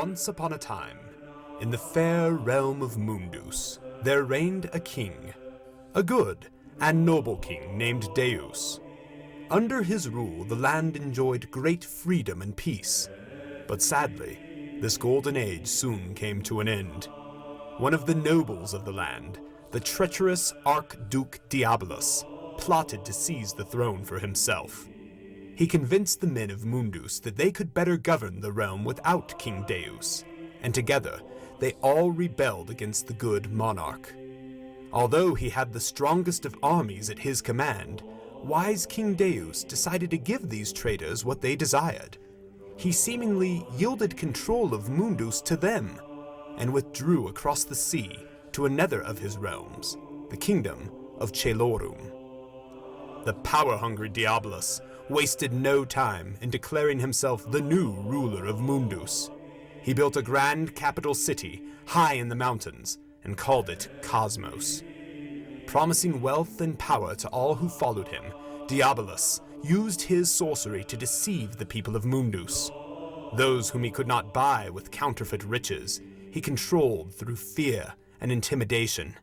Once upon a time, in the fair realm of Mundus, there reigned a king, a good and noble king named Deus. Under his rule, the land enjoyed great freedom and peace. But sadly, this golden age soon came to an end. One of the nobles of the land, the treacherous Archduke Diabolus, plotted to seize the throne for himself. He convinced the men of Mundus that they could better govern the realm without King Deus, and together they all rebelled against the good monarch. Although he had the strongest of armies at his command, wise King Deus decided to give these traitors what they desired. He seemingly yielded control of Mundus to them, and withdrew across the sea to another of his realms, the kingdom of Celorum. The power-hungry Diabolus wasted no time in declaring himself the new ruler of Mundus. He built a grand capital city high in the mountains and called it Cosmos. Promising wealth and power to all who followed him, Diabolus used his sorcery to deceive the people of Mundus. Those whom he could not buy with counterfeit riches, he controlled through fear and intimidation.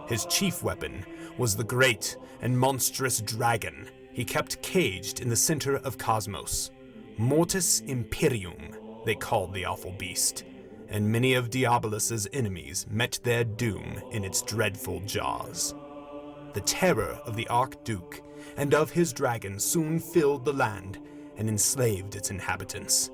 His chief weapon was the great and monstrous dragon he kept caged in the center of Cosmos. Mortis Imperium, they called the awful beast, and many of Diabolus's enemies met their doom in its dreadful jaws. The terror of the Archduke and of his dragon soon filled the land and enslaved its inhabitants.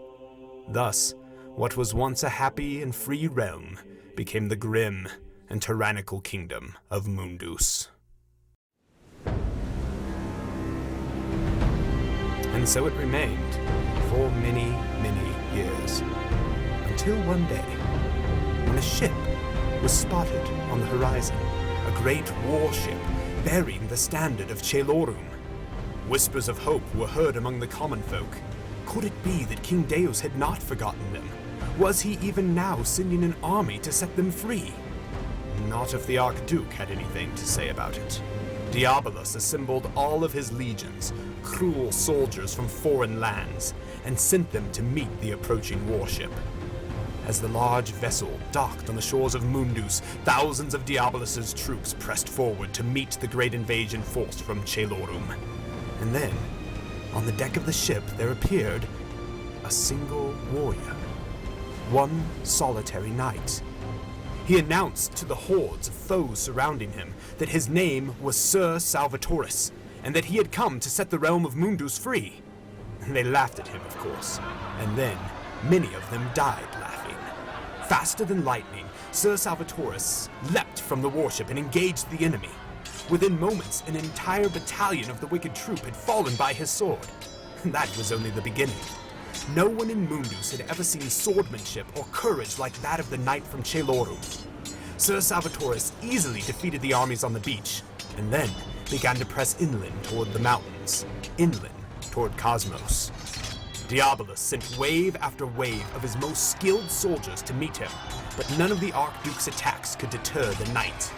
Thus, what was once a happy and free realm became the grim and tyrannical kingdom of Mundus. And so it remained for many, many years, until one day, when a ship was spotted on the horizon, a great warship bearing the standard of Celorum. Whispers of hope were heard among the common folk. Could it be that King Deus had not forgotten them? Was he even now sending an army to set them free? Not if the Archduke had anything to say about it. Diabolus assembled all of his legions, cruel soldiers from foreign lands, and sent them to meet the approaching warship. As the large vessel docked on the shores of Mundus, thousands of Diabolus's troops pressed forward to meet the great invasion force from Celorum. And then, on the deck of the ship, there appeared a single warrior, one solitary knight. He announced to the hordes of foes surrounding him that his name was Sir Salvatoris, and that he had come to set the realm of Mundus free. They laughed at him, of course, and then many of them died laughing. Faster than lightning, Sir Salvatoris leapt from the warship and engaged the enemy. Within moments, an entire battalion of the wicked troop had fallen by his sword. And that was only the beginning. No one in Mundus had ever seen swordsmanship or courage like that of the knight from Celorum. Sir Salvatoris easily defeated the armies on the beach, and then began to press inland toward the mountains, inland toward Cosmos. Diabolus sent wave after wave of his most skilled soldiers to meet him, but none of the Archduke's attacks could deter the knight.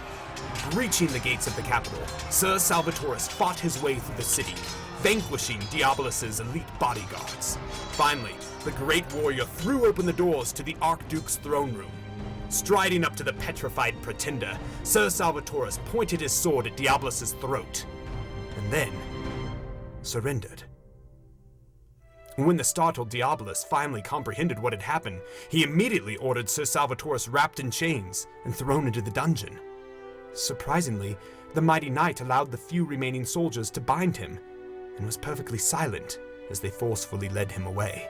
Breaching the gates of the capital, Sir Salvatoris fought his way through the city, vanquishing Diabolus's elite bodyguards. Finally, the great warrior threw open the doors to the Archduke's throne room. Striding up to the petrified pretender, Sir Salvatoris pointed his sword at Diabolus's throat, and then surrendered. When the startled Diabolus finally comprehended what had happened, he immediately ordered Sir Salvatoris wrapped in chains and thrown into the dungeon. Surprisingly, the mighty knight allowed the few remaining soldiers to bind him, and was perfectly silent as they forcefully led him away.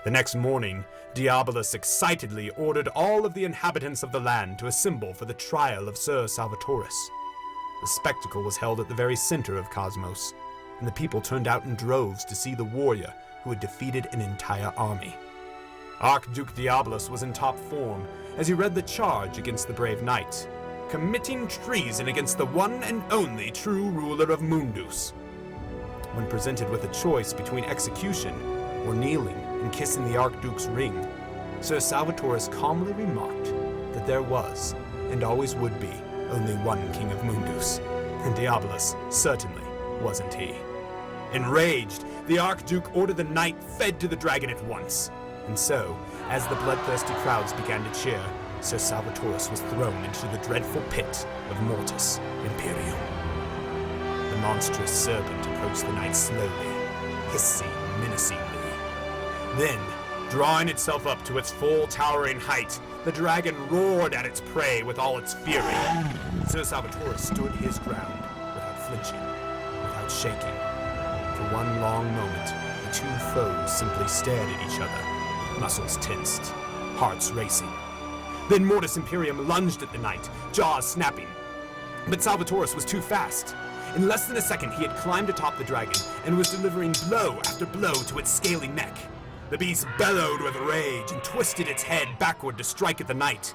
The next morning, Diabolus excitedly ordered all of the inhabitants of the land to assemble for the trial of Sir Salvatoris. The spectacle was held at the very center of Cosmos, and the people turned out in droves to see the warrior who had defeated an entire army. Archduke Diabolus was in top form as he led the charge against the brave knight, committing treason against the one and only true ruler of Mundus. When presented with a choice between execution or kneeling and kissing the Archduke's ring, Sir Salvatoris calmly remarked that there was, and always would be, only one king of Mundus, and Diabolus certainly wasn't he. Enraged, the Archduke ordered the knight fed to the dragon at once, and so, As the bloodthirsty crowds began to cheer, Sir Salvatorus was thrown into the dreadful pit of Mortis Imperium. The monstrous serpent approached the knight slowly, hissing menacingly. Then, drawing itself up to its full towering height, the dragon roared at its prey with all its fury. Sir Salvatorus stood his ground, without flinching, without shaking. For one long moment, the two foes simply stared at each other, muscles tensed, hearts racing. Then Mortis Imperium lunged at the knight, jaws snapping. But Salvatorus was too fast. In less than a second, he had climbed atop the dragon and was delivering blow after blow to its scaly neck. The beast bellowed with rage and twisted its head backward to strike at the knight.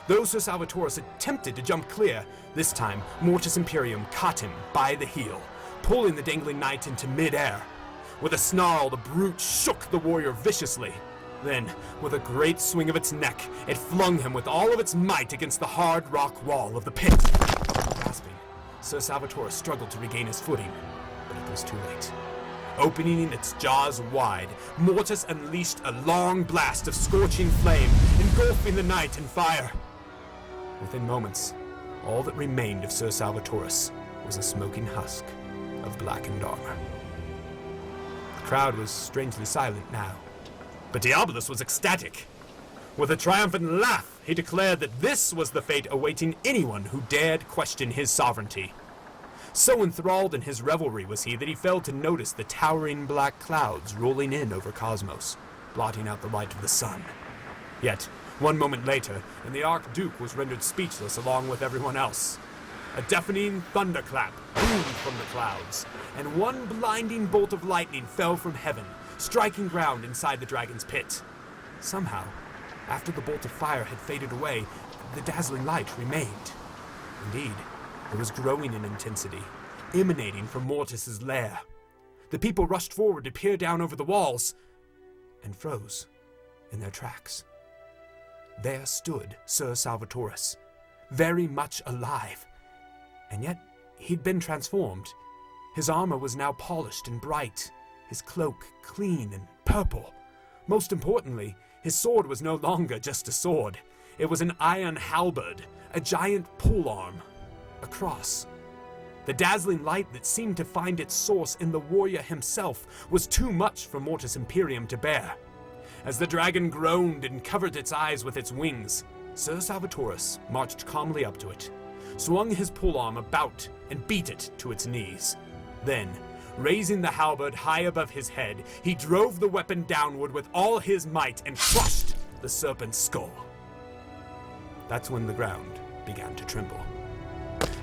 Though Sir Salvatorus attempted to jump clear, this time Mortis Imperium caught him by the heel, pulling the dangling knight into mid-air. With a snarl, the brute shook the warrior viciously. Then, with a great swing of its neck, it flung him with all of its might against the hard rock wall of the pit. Gasping, Sir Salvatorus struggled to regain his footing, but it was too late. Opening its jaws wide, Mortis unleashed a long blast of scorching flame, engulfing the knight in fire. Within moments, all that remained of Sir Salvatorus was a smoking husk of blackened armor. The crowd was strangely silent now, but Diabolus was ecstatic. With a triumphant laugh, he declared that this was the fate awaiting anyone who dared question his sovereignty. So enthralled in his revelry was he that he failed to notice the towering black clouds rolling in over Cosmos, blotting out the light of the sun. Yet, one moment later, and the Archduke was rendered speechless along with everyone else. A deafening thunderclap boomed from the clouds, and one blinding bolt of lightning fell from heaven, striking ground inside the dragon's pit. Somehow, after the bolt of fire had faded away, the dazzling light remained. Indeed, it was growing in intensity, emanating from Mortis's lair. The people rushed forward to peer down over the walls, and froze in their tracks. There stood Sir Salvatorus, very much alive, and yet he'd been transformed. His armor was now polished and bright, his cloak clean and purple. Most importantly, his sword was no longer just a sword. It was an iron halberd, a giant polearm, a cross. The dazzling light that seemed to find its source in the warrior himself was too much for Mortis Imperium to bear. As the dragon groaned and covered its eyes with its wings, Sir Salvatorus marched calmly up to it, swung his polearm about and beat it to its knees. Then, raising the halberd high above his head, he drove the weapon downward with all his might and crushed the serpent's skull. That's when the ground began to tremble.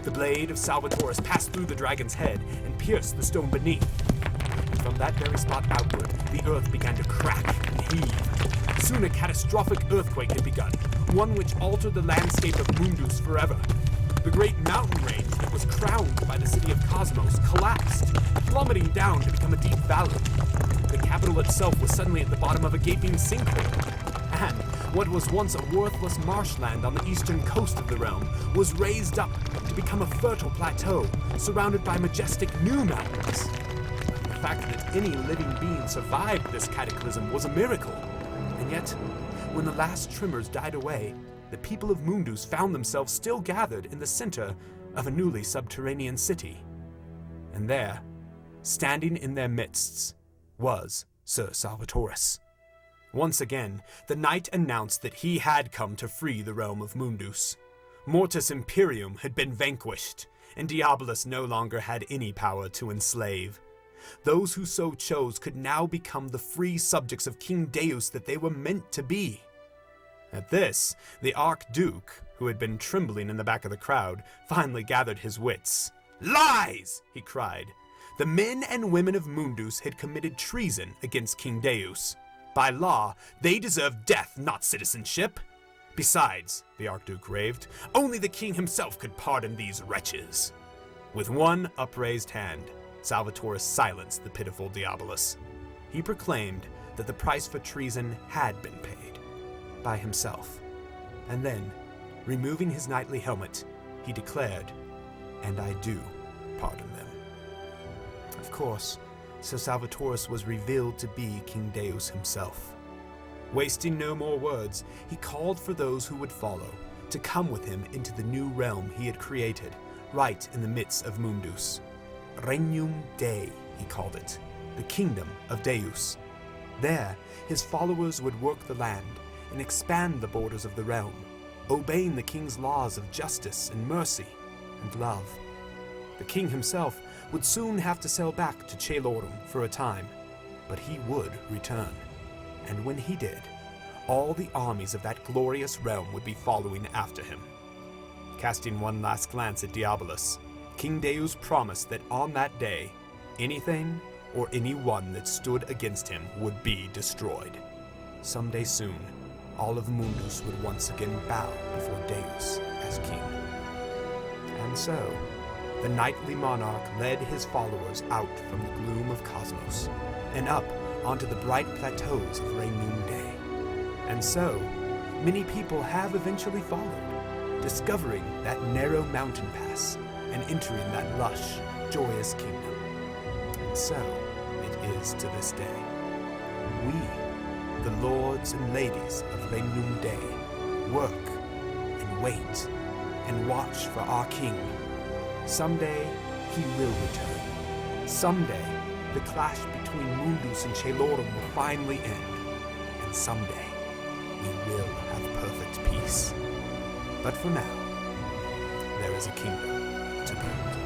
The blade of Salvatorus passed through the dragon's head and pierced the stone beneath. And from that very spot outward, the earth began to crack and heave. Soon a catastrophic earthquake had begun, one which altered the landscape of Mundus forever. The great mountain range that was crowned by the city of Cosmos collapsed, plummeting down to become a deep valley. The capital itself was suddenly at the bottom of a gaping sinkhole. And what was once a worthless marshland on the eastern coast of the realm was raised up to become a fertile plateau surrounded by majestic new mountains. The fact that any living being survived this cataclysm was a miracle. And yet, when the last tremors died away, the people of Mundus found themselves still gathered in the center of a newly subterranean city. And there, standing in their midst, was Sir Salvatorus. Once again, the knight announced that he had come to free the realm of Mundus. Mortis Imperium had been vanquished, and Diabolus no longer had any power to enslave. Those who so chose could now become the free subjects of King Deus that they were meant to be. At this, the Archduke, who had been trembling in the back of the crowd, finally gathered his wits. "Lies!" he cried. The men and women of Mundus had committed treason against King Deus. By law, they deserved death, not citizenship. Besides, the Archduke raved, only the king himself could pardon these wretches. With one upraised hand, Salvatorus silenced the pitiful Diabolus. He proclaimed that the price for treason had been paid by himself. And then, removing his knightly helmet, he declared, "And I do pardon them." Of course, Sir Salvatorus was revealed to be King Deus himself. Wasting no more words, he called for those who would follow to come with him into the new realm he had created, right in the midst of Mundus. Regnum Dei, he called it, the kingdom of Deus. There, his followers would work the land and expand the borders of the realm, obeying the king's laws of justice and mercy and love. The king himself would soon have to sail back to Celorum for a time, but he would return. And when he did, all the armies of that glorious realm would be following after him. Casting one last glance at Diabolus, King Deus promised that on that day, anything or anyone that stood against him would be destroyed. Someday soon, all of Mundus would once again bow before Deus as king. And so, the knightly monarch led his followers out from the gloom of Cosmos and up onto the bright plateaus of Regnum Dei. And so, many people have eventually followed, discovering that narrow mountain pass and entering that lush, joyous kingdom. And so, it is to this day. We, the lords and ladies of Regnum Dei, work and wait and watch for our king. Someday, he will return. Someday, the clash between Mundus and Celorum will finally end. And someday, we will have perfect peace. But for now, there is a kingdom to build.